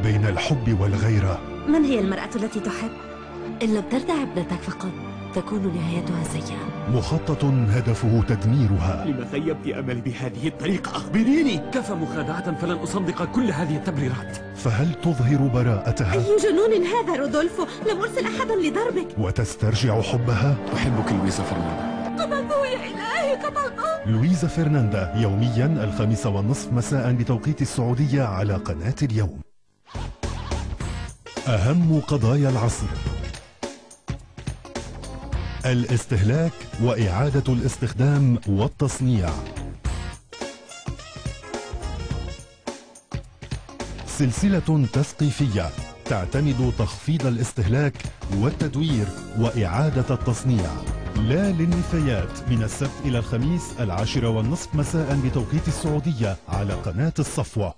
بين الحب والغيرة. من هي المرأة التي تحب؟ إن لم ترضع ابنتك فقط تكون نهايتها سيئة. مخطط هدفه تدميرها. لما خيبت أملي بهذه الطريقة؟ أخبريني. كفى مخادعة، فلن أصدق كل هذه التبريرات. فهل تظهر براءتها؟ أي جنون هذا رودولفو؟ لم أرسل أحدا لضربك. وتسترجع حبها؟ أحبك لويزا فرناندا. قتلته يا إلهي، قتلته. لويزا فرناندا يوميا 5:30 مساء بتوقيت السعودية على قناة اليوم. أهم قضايا العصر: الاستهلاك وإعادة الاستخدام والتصنيع، سلسلة تثقيفية تعتمد تخفيض الاستهلاك والتدوير وإعادة التصنيع. لا للنفايات من السبت إلى الخميس 10:30 مساء بتوقيت السعودية على قناة الصفوة.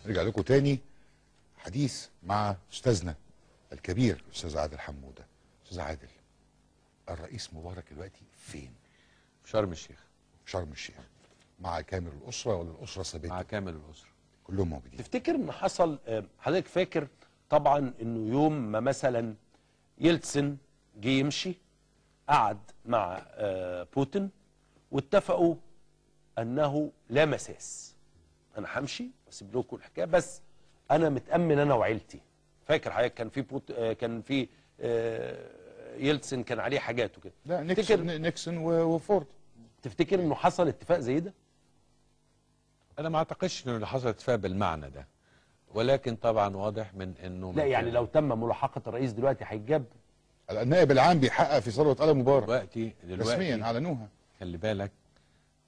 نرجع لكم تاني حديث مع استاذنا الكبير الاستاذ عادل حموده. استاذ عادل، الرئيس مبارك دلوقتي فين؟ في شرم الشيخ. شرم الشيخ مع كامل الاسره ولا الاسره سابته؟ مع كامل الاسره، كلهم موجودين. تفتكر ان حصل، حضرتك فاكر طبعا انه يوم ما مثلا يلتسن جه يمشي قعد مع بوتين واتفقوا انه لا مساس، انا همشي واسيب لكم الحكايه بس انا متامن انا وعيلتي. فاكر حضرتك كان في كان في يلتسن كان عليه حاجات وكده. لا، نيكسون وفورد. تفتكر انه حصل اتفاق زي ده؟ انا ما اعتقدش انه حصل اتفاق بالمعنى ده، ولكن طبعا واضح من انه لا يعني لو تم ملاحقه الرئيس دلوقتي هيتجاب. النائب العام بيحقق في ثروه آل مبارك دلوقتي رسميا اعلنوها. خلي بالك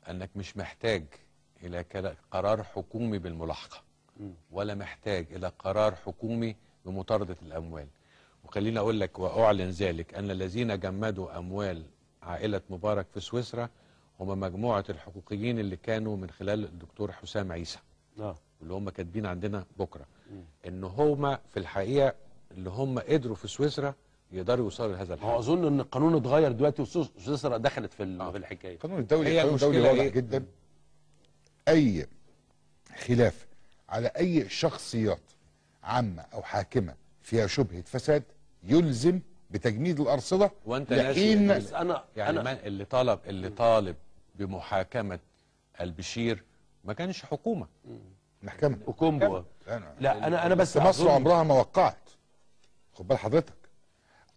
انك مش محتاج الى قرار حكومي بالملاحقه، ولا محتاج الى قرار حكومي بمطارده الاموال. وخليني اقول لك واعلن ذلك ان الذين جمدوا اموال عائله مبارك في سويسرا هم مجموعه الحقوقيين اللي كانوا من خلال الدكتور حسام عيسى، اللي هم كاتبين عندنا بكره ان هم في الحقيقه اللي هم قدروا في سويسرا يقدروا يوصلوا لهذا الحد. هو اظن ان القانون اتغير دلوقتي وسويسرا دخلت في الحكايه. القانون الدولي واضح جدا. اي خلاف على اي شخصيات عامه او حاكمه فيها شبهه فساد يلزم بتجميد الارصده. وانت لحين انا اللي طالب بمحاكمه البشير ما كانش حكومه، محكمه وكومبو. لا انا بس مصر عمرها ما وقعت. خد بال حضرتك،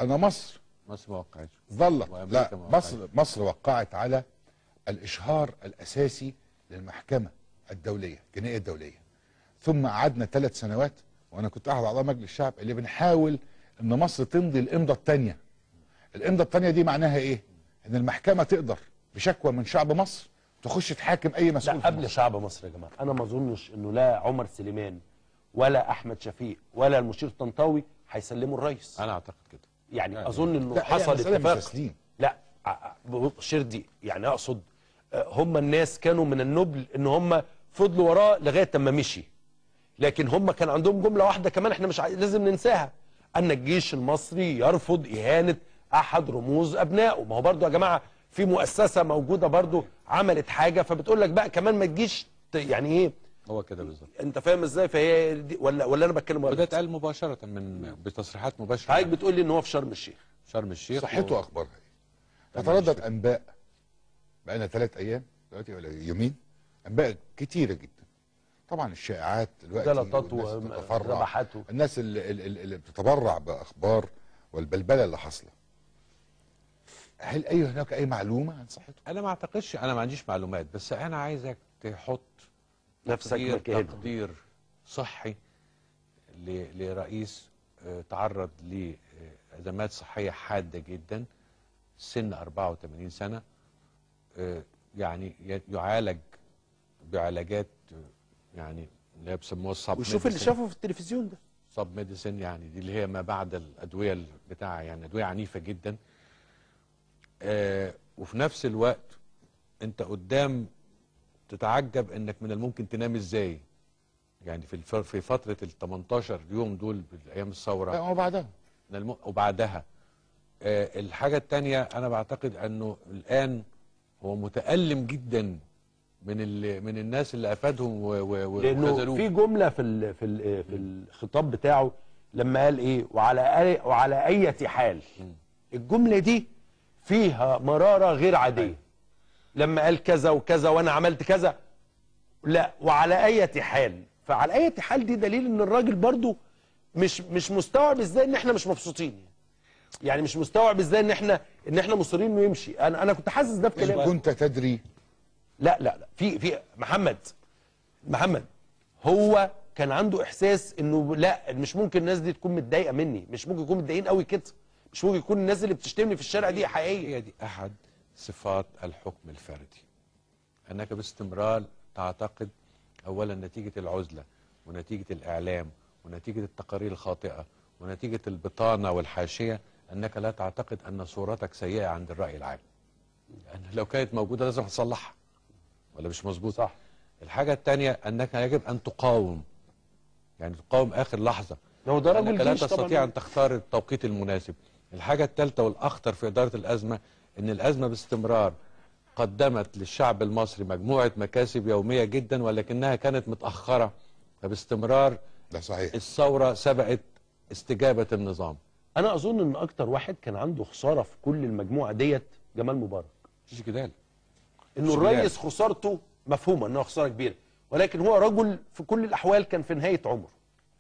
مصر ما وقعتش ظلت. لا، مصر وقعت على الاشهار الاساسي للمحكمه الدوليه الجنائيه الدوليه، ثم قعدنا 3 سنوات وانا كنت احد اعضاء مجلس الشعب اللي بنحاول ان مصر تمضي الامضه الثانيه. الامضه الثانيه دي معناها ايه؟ ان المحكمه تقدر بشكوى من شعب مصر تخش تحاكم اي مسؤول. لا، قبل شعب مصر يا جماعه. انا ما اظنش انه لا عمر سليمان ولا احمد شفيق ولا المشير طنطاوي هيسلموا الرئيس. انا اعتقد كده. يعني اظن انه حصل اتفاق. لا شردي، يعني اقصد هم الناس كانوا من النبل ان هم فضلوا وراه لغايه ما مشي، لكن هم كان عندهم جمله واحده كمان احنا مش لازم ننساها، ان الجيش المصري يرفض اهانه احد رموز ابنائه. ما هو برضو يا جماعه في مؤسسه موجوده برضو عملت حاجه فبتقول لك بقى كمان ما تجيش يعني ايه. هو كده بالظبط. انت فاهم ازاي؟ فهي دي ولا انا بتكلم وده اتقال مباشره بتصريحات مباشره. حضرتك بتقول لي ان هو في شرم الشيخ. شرم الشيخ صحته اخبارها ايه؟ تتردد انباء بقالنا 3 ايام دلوقتي ولا يومين، انباء كتيره جدا. طبعا الشائعات دلوقتي جلطات وذبحات الناس اللي بتتبرع باخبار والبلبله اللي حاصله. هل هناك اي معلومه عن صحته؟ انا ما اعتقدش، انا ما عنديش معلومات، بس انا عايزك تحط نفسك مكانه، تقدير صحي لرئيس تعرض لأزمات صحية حادة جدا، سن 84 سنة، يعني يعالج بعلاجات يعني اللي هي بيسموها الصب وشوف اللي شافه في التلفزيون ده صب ميديسن، يعني دي اللي هي ما بعد الأدوية بتاعها، يعني أدوية عنيفة جدا. وفي نفس الوقت أنت قدام تتعجب انك من الممكن تنام ازاي، يعني في فتره ال 18 يوم دول بايام الثوره وبعدها. الحاجه الثانيه انا بعتقد انه الان هو متالم جدا من الناس اللي افادهم لانه في جمله في الخطاب بتاعه لما قال ايه وعلى اي حال. الجمله دي فيها مراره غير عاديه. لما قال كذا وكذا وانا عملت كذا، لا وعلى اي حال. فعلى اي حال دي دليل ان الراجل برضو مش مستوعب ازاي ان احنا مش مبسوطين، يعني مش مستوعب ازاي ان احنا مصرين انه يمشي. انا كنت حاسس ده في كلامي. كنت تدري؟ لا في محمد هو كان عنده احساس انه لا مش ممكن الناس دي تكون متضايقه مني، مش ممكن يكونوا متضايقين قوي كده، مش ممكن يكون الناس اللي بتشتمني في الشارع دي حقيقيه. هي دي احد صفات الحكم الفردي، انك باستمرار تعتقد اولا نتيجه العزله ونتيجه الاعلام ونتيجه التقارير الخاطئه ونتيجه البطانه والحاشيه انك لا تعتقد ان صورتك سيئه عند الراي العام. لان لو كانت موجوده لازم تصلحها، ولا مش مظبوط؟ صح. الحاجه الثانيه انك يجب ان تقاوم، يعني تقاوم اخر لحظه. هو ده راجل انك لا جيش تستطيع طبعا. ان تختار التوقيت المناسب. الحاجه الثالثه والاخطر في اداره الازمه ان الازمه باستمرار قدمت للشعب المصري مجموعه مكاسب يوميه جدا ولكنها كانت متاخره، فباستمرار ده صحيح الثوره سبقت استجابه النظام. انا اظن ان اكتر واحد كان عنده خساره في كل المجموعه ديت جمال مبارك. مفيش جدال انه الرئيس خسارته مفهومه انها خساره كبيره، ولكن هو رجل في كل الاحوال كان في نهايه عمره.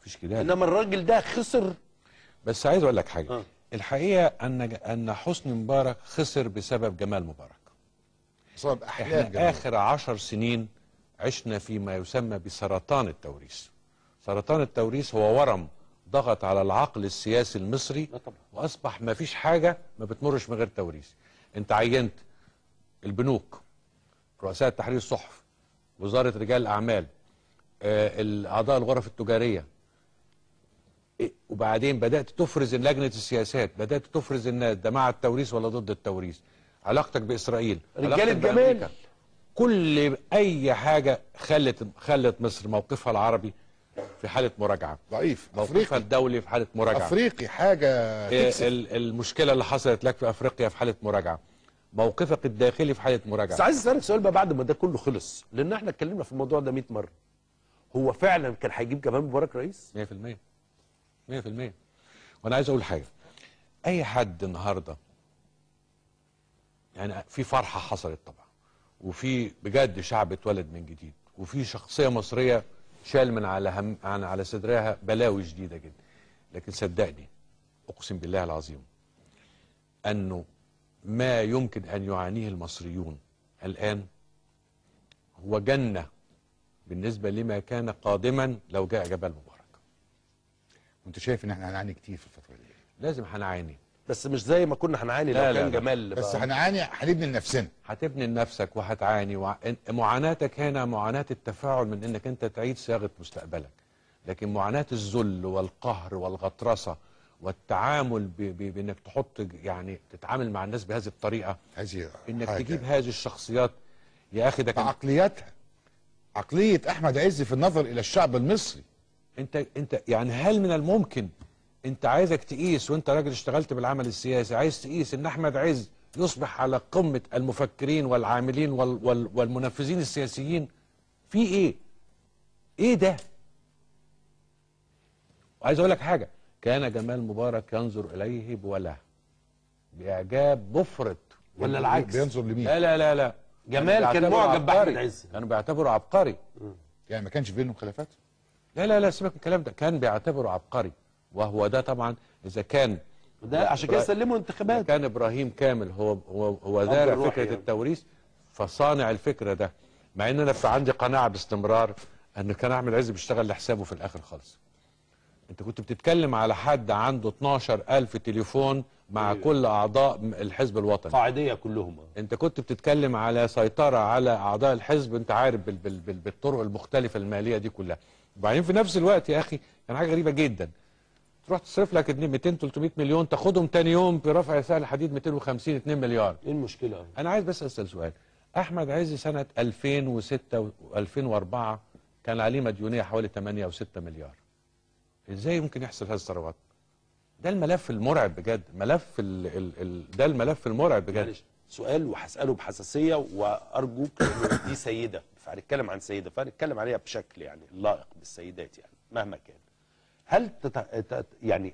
مفيش جدال. انما الراجل ده خسر. بس عايز اقول لك حاجه. الحقيقه ان حسني مبارك خسر بسبب جمال مبارك. بسبب احنا اخر 10 سنين عشنا فيما يسمى بسرطان التوريث. سرطان التوريث هو ورم ضغط على العقل السياسي المصري واصبح ما فيش حاجه ما بتمرش من غير توريث. انت عينت البنوك، رؤساء تحرير الصحف، وزاره رجال الاعمال، اعضاء الغرف التجاريه، وبعدين بدات تفرز لجنه السياسات، بدات تفرز الناس ده مع التوريث ولا ضد التوريث، علاقتك باسرائيل، رجاله جمال، كل اي حاجه خلت مصر موقفها العربي في حاله مراجعه، ضعيف، موقفها الدولي في حاله مراجعه، افريقي حاجه تكسب. المشكله اللي حصلت لك في افريقيا في حاله مراجعه، موقفك الداخلي في حاله مراجعه. بس عايز اسالك سؤال بقى بعد ما ده كله خلص، لان احنا اتكلمنا في الموضوع ده 100 مره. هو فعلا كان هيجيب جمال مبارك رئيس؟ 100%. 100%. وانا عايز اقول حاجه، اي حد النهارده يعني في فرحه حصلت طبعا، وفي بجد شعب اتولد من جديد، وفي شخصيه مصريه شال من على صدرها بلاوي شديده جدا، لكن صدقني اقسم بالله العظيم انه ما يمكن ان يعانيه المصريون الان هو جنه بالنسبه لما كان قادما لو جاء جمال مبارك. وانت شايف ان احنا هنعاني كتير في الفتره دي؟ لازم هنعاني، بس مش زي ما كنا هنعاني لو كان جمال. بس هنعاني، هنبني لنفسنا. هتبني لنفسك وهتعاني، معاناتك هنا معاناة التفاعل من انك انت تعيد صياغة مستقبلك، لكن معاناة الذل والقهر والغطرسة والتعامل بانك تحط يعني تتعامل مع الناس بهذه الطريقة، انك تجيب هذه الشخصيات يا اخي ده بعقلياتها، عقلية احمد عز في النظر الى الشعب المصري. انت يعني هل من الممكن انت عايزك تقيس وانت راجل اشتغلت بالعمل السياسي، عايز تقيس ان احمد عز يصبح على قمة المفكرين والعاملين والمنفذين السياسيين؟ في ايه؟ ايه ده؟ وعايز اقول لك حاجة، كان جمال مبارك ينظر اليه بوله، باعجاب مفرط. ولا العكس؟ بينظر لمين؟ لا جمال كان معجب باحمد عز، كانوا بيعتبروا عبقري. يعني ما كانش بينهم خلافات؟ لا سيبك من الكلام ده، كان بيعتبره عبقري، وهو ده طبعا اذا كان ده عشان كده سلموا انتخابات. كان ابراهيم كامل هو دارع فكره يعني التوريث، فصانع الفكره ده، مع ان انا عندي قناعه باستمرار ان كان احمد عز بيشتغل لحسابه في الاخر خالص. انت كنت بتتكلم على حد عنده 12,000 تليفون مع كل اعضاء الحزب الوطني قاعديه كلهم. انت كنت بتتكلم على سيطره على اعضاء الحزب، انت عارف بالطرق المختلفه الماليه دي كلها. وبعدين في نفس الوقت يا اخي كان حاجه غريبه جدا، تروح تصرف لك 200-300 مليون تاخدهم تاني يوم برفع سعر الحديد 250-2 مليار. ايه المشكله؟ انا عايز بس اسال سؤال. احمد عز سنه 2006 و2004 كان عليه مديونيه حوالي 8 أو 6 مليار. ازاي يمكن يحصل هذا الثروات؟ ده الملف المرعب بجد، ملف ده الملف المرعب بجد. معلش سؤال وهساله بحساسيه وارجوك دي سيده، فهنتكلم عن سيده فهنتكلم عليها بشكل يعني لائق بالسيدات يعني مهما كان.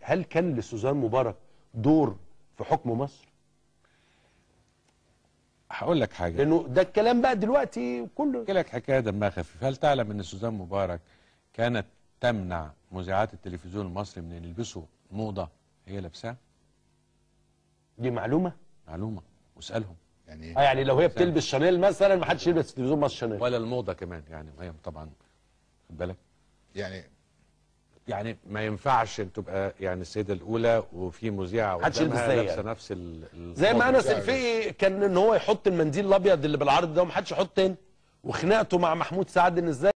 هل كان لسوزان مبارك دور في حكم مصر؟ هقول لك حاجه، لانه ده الكلام بقى دلوقتي كله. احكي لك حكايه دمها خفيف. هل تعلم ان سوزان مبارك كانت تمنع مذيعات التلفزيون المصري من يلبسوا موضه هي لابساها؟ دي معلومه واسالهم. يعني لو هي بتلبس شانيل مثلا ما حدش يلبس تلفزيون مصر شانيل ولا الموضه كمان، يعني هي طبعا خد بالك يعني ما ينفعش تبقى يعني السيده الاولى وفي مذيعه قدامها لابسه نفس زي ما انس الفقي كان ان هو يحط المنديل الابيض اللي بالعرض ده وما حدش يحط تاني، وخناقته مع محمود سعد ان ازاي